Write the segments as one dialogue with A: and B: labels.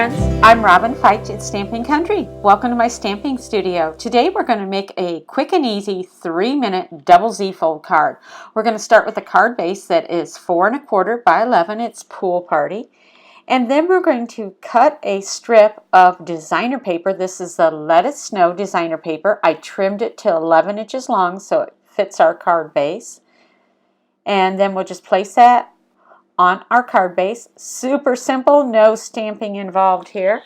A: friends, I'm Robin Feicht at Stampin' Country. Welcome to my stamping studio. Today we're going to make a quick and easy 3-minute double Z fold card. We're going to start with a card base that is 4 1/4 by 11. It's Pool Party. And then we're going to cut a strip of designer paper. This is the Let It Snow designer paper. I trimmed it to 11 inches long so it fits our card base. And then we'll just place that on our card base. Super simple, no stamping involved here.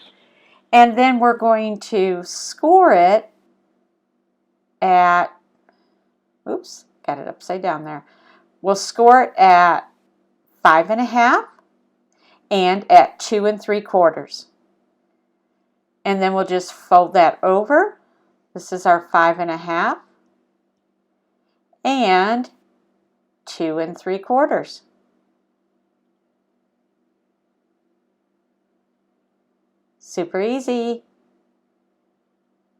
A: And then we're going to score it at, oops, got it upside down there. We'll score it at 5 1/2 and at 2 3/4. And then we'll just fold that over. This is our 5 1/2 and 2 3/4. Super easy.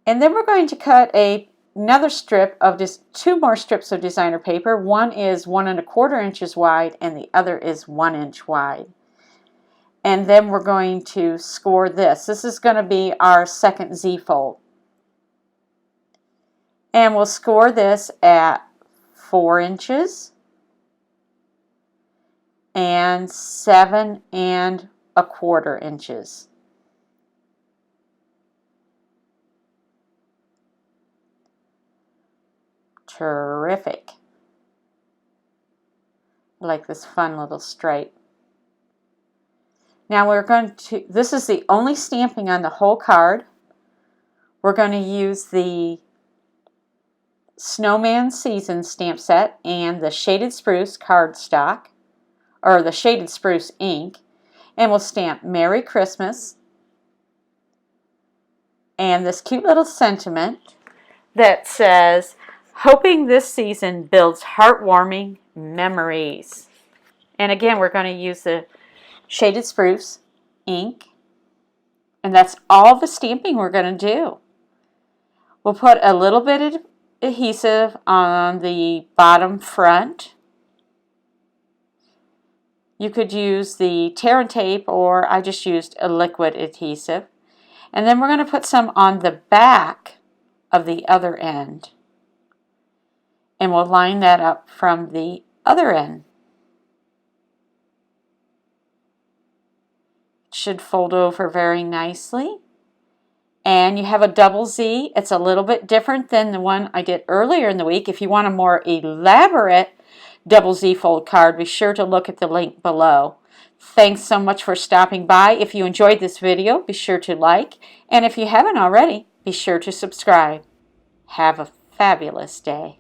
A: And then we're going to cut another strip of just 2 more strips of designer paper. One is 1 1/4 inches wide and the other is 1 inch wide. And then we're going to score this. This is going to be our second Z fold. And we'll score this at 4 inches and 7 1/4 inches. Terrific. I like this fun little stripe. Now we're going to, this is the only stamping on the whole card. We're going to use the Snowman Season stamp set and the Shaded Spruce cardstock, or the Shaded Spruce ink, and we'll stamp Merry Christmas and this cute little sentiment that says, hoping this season builds heartwarming memories. And again, we're going to use the Shaded Spruce ink. And that's all the stamping we're going to do. We'll put a little bit of adhesive on the bottom front. You could use the tear and tape, or I just used a liquid adhesive. And then we're going to put some on the back of the other end. And we'll line that up from the other end. It should fold over very nicely. And you have a double Z. It's a little bit different than the one I did earlier in the week. If you want a more elaborate double Z fold card, be sure to look at the link below. Thanks so much for stopping by. If you enjoyed this video, be sure to like. And if you haven't already, be sure to subscribe. Have a fabulous day.